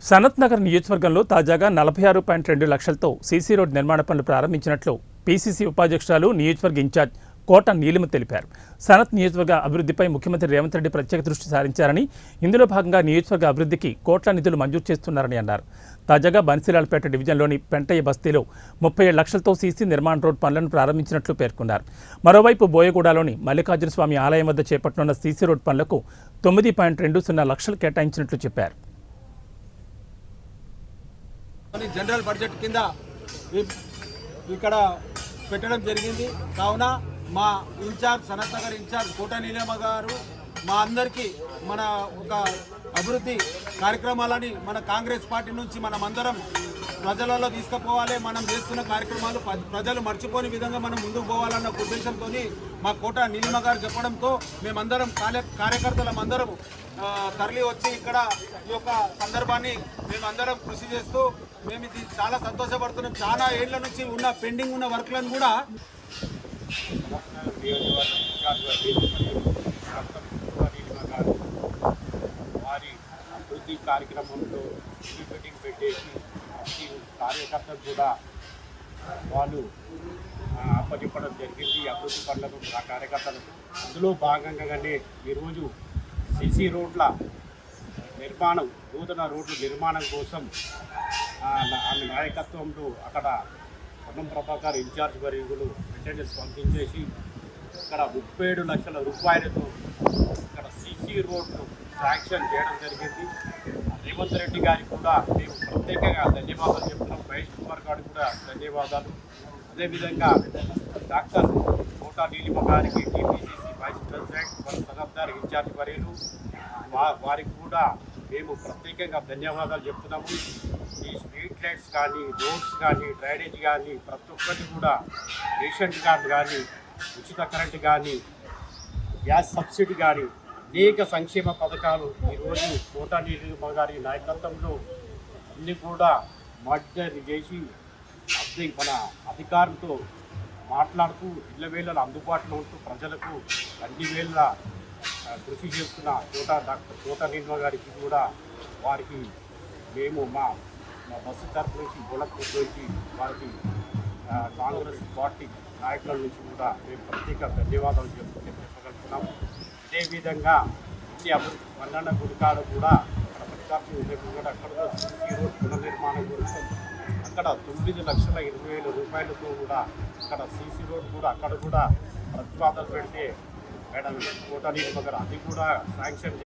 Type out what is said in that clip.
సనత్ నగర్ నియోజకవర్గంలో తాజాగా 46.2 లక్షలతో సీసీ రోడ్ నిర్మాణ పనులు ప్రారంభించినట్లు పీసీసీ ఉపాధ్యక్షురాలు నియోజకవర్గ ఇన్ఛార్జ్ కోట నీలిమ తెలిపారు. సనత్ నియోజకవర్గ అభివృద్ధిపై ముఖ్యమంత్రి రేవంత్ రెడ్డి ప్రత్యేక దృష్టి సారించారని, ఇందులో భాగంగా నియోజకవర్గ అభివృద్ధికి కోట్ల నిధులు మంజూరు చేస్తున్నారని అన్నారు. తాజాగా బన్సీలాల్పేట డివిజన్లోని పెంటయ్య బస్తీలో 37 లక్షలతో సీసీ నిర్మాణ రోడ్ పనులను ప్రారంభించినట్లు పేర్కొన్నారు. మరోవైపు బోయగూడలోని మల్లికార్జున స్వామి ఆలయం వద్ద చేపట్టనున్న సీసీ రోడ్ పనులకు 9.20 లక్షలు కేటాయించినట్లు చెప్పారు. జనరల్ బడ్జెట్ కింద ఇక్కడ పెట్టడం జరిగింది. కావున మా ఇన్ఛార్జ్ సనత్ నగర్ ఇన్ఛార్జ్ కోట నీలిమ గారు మా అందరికీ మన ఒక అభివృద్ధి కార్యక్రమాలని మన కాంగ్రెస్ పార్టీ నుంచి మనమందరం ప్రజలలో తీసుకుపోవాలి, మనం చేస్తున్న కార్యక్రమాలు ప్రజలు మర్చిపోని విధంగా మనం ముందుకు పోవాలన్న ఉద్దేశంతో మా కోట నీలిమ గారు చెప్పడంతో మేమందరం కార్యకర్తలం అందరం తరలి వచ్చి ఇక్కడ ఈ యొక్క సందర్భాన్ని మేమందరం కృషి చేస్తూ మేము ఇది చాలా సంతోషపడుతున్నాం. చాలా ఏళ్ల నుంచి ఉన్న పెండింగ్ ఉన్న వర్క్లను కూడా వారి అభివృద్ధి కార్యక్రమంలో మీటింగ్ పెట్టేసి ప్రతి కార్యకర్తలు కూడా వాళ్ళు అప్పచెప్పడం జరిగింది. అభివృద్ధి పనులకు ఆ కార్యకర్తలకు అందులో భాగంగానే ఈరోజు సిసి రోడ్ల నిర్మాణం, నూతన రోడ్ల నిర్మాణం కోసం ఆమె నాయకత్వంలో అక్కడ పొన్నం ప్రభాకర్ ఇన్ఛార్జ్ వర్యులు వెంటనే స్పందించేసి ఇక్కడ 37 లక్షల రూపాయలతో ఇక్కడ సిసి రోడ్లు శాంక్షన్ చేయడం జరిగింది. రేవంత్ రెడ్డి గారికి కూడా మేము ప్రత్యేకంగా ధన్యవాదాలు చెప్తున్నాం. మహేష్ కుమార్ గారికి కూడా ధన్యవాదాలు. అదేవిధంగా డాక్టర్ కోట నీలిమ గారికి, టీపీసీసీ వైస్ ప్రెసిడెంట్, మన సనత్ ఇన్ఛార్జ్ వర్యులు వారికి కూడా మేము ప్రత్యేకంగా ధన్యవాదాలు చెప్తున్నాము. ఈ స్ట్రీట్ లైట్స్ కానీ, రోడ్స్ కానీ, డ్రైనేజ్ కానీ ప్రతి ఒక్కటి కూడా రేషన్ కార్డు కానీ, ఉచిత కరెంటు కానీ, గ్యాస్ సబ్సిడీ కానీ అనేక సంక్షేమ పథకాలు ఈరోజు కోట నీలిమ గారి నాయకత్వంలో అన్నీ కూడా మానిటర్ చేసి మన అధికారులతో మాట్లాడుతూ ఇళ్ల వేళలు అందుబాటులో ఉంటూ ప్రజలకు అన్ని వేళ కృషి చేస్తున్న డాక్టర్ కోట నీలిమ గారికి కూడా వారికి మేము మా బస్సు తరఫు నుంచి గొడవకు నుంచి వారికి కాంగ్రెస్ పార్టీ నాయకుల నుంచి కూడా మేము ప్రత్యేక ధన్యవాదాలు చెప్పగలుగుతున్నాము. అదేవిధంగా ఇంటి అభివృద్ధి మల్లన్న గుడికాడ కూడా అక్కడ సిసి రోడ్ పునర్నిర్మాణం కోసం అక్కడ 9,20,000 రూపాయలతో కూడా అక్కడ సిసి రోడ్ కూడా అక్కడ కూడా ప్రతిపాదన పెడితే మేడం కోట నీలిమ గారు అది కూడా శాంక్షన్